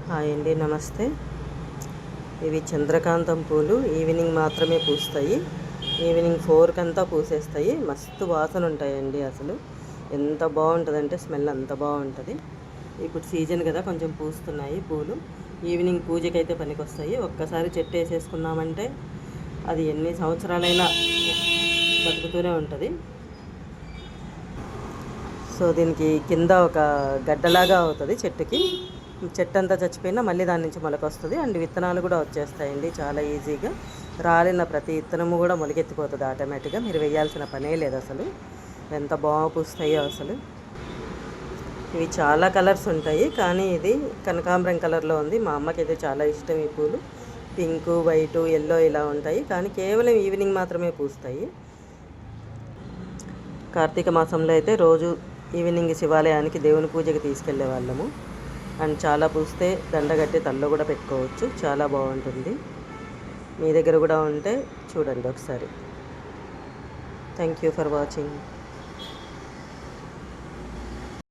Hi అండి, నమస్తే. ఇవి చంద్రకాంతం పూలు. ఈవినింగ్ మాత్రమే పూస్తాయి. ఈవినింగ్ 4 కంతా పూసేస్తాయి. మస్తు వాసన ఉంటాయండి. అసలు ఎంత బాగుంటుందంటే స్మెల్ అంత బాగుంటుంది. ఇప్పుడు సీజన్ కదా, కొంచెం పూస్తున్నాయి పూలు. ఈవినింగ్ పూజకైతే పనికొస్తాయి. ఒక్కసారి చెట్టు వేసేసుకున్నామంటే అది ఎన్ని సంవత్సరాలైనా బతుకుతూనే ఉంటుంది. సో దీనికి కింద ఒక గడ్డలాగా అవుతుంది చెట్టుకి. చెట్టు అంతా చచ్చిపోయినా మళ్ళీ దాని నుంచి మొలకొస్తుంది. అండ్ విత్తనాలు కూడా వచ్చేస్తాయండి చాలా ఈజీగా. రాలిన ప్రతి విత్తనము కూడా మొలకెత్తిపోతుంది ఆటోమేటిక్గా. మీరు వేయాల్సిన పనే లేదు అసలు. ఎంత బాగా పూస్తాయో అసలు. ఇవి చాలా కలర్స్ ఉంటాయి, కానీ ఇది కనకాంబరం కలర్లో ఉంది. మా అమ్మకి అయితే చాలా ఇష్టం ఈ పూలు. పింకు, వైటు, ఎల్లో ఇలా ఉంటాయి, కానీ కేవలం ఈవినింగ్ మాత్రమే పూస్తాయి. కార్తీక మాసంలో అయితే రోజు ఈవినింగ్ శివాలయానికి దేవుని పూజకి తీసుకెళ్లే వాళ్ళము. అండ్ చాలా పూస్తే దండగట్టి తల్లో కూడా పెట్టుకోవచ్చు. చాలా బాగుంటుంది. మీ దగ్గర కూడా ఉంటే చూడండి ఒకసారి. Thank you for watching.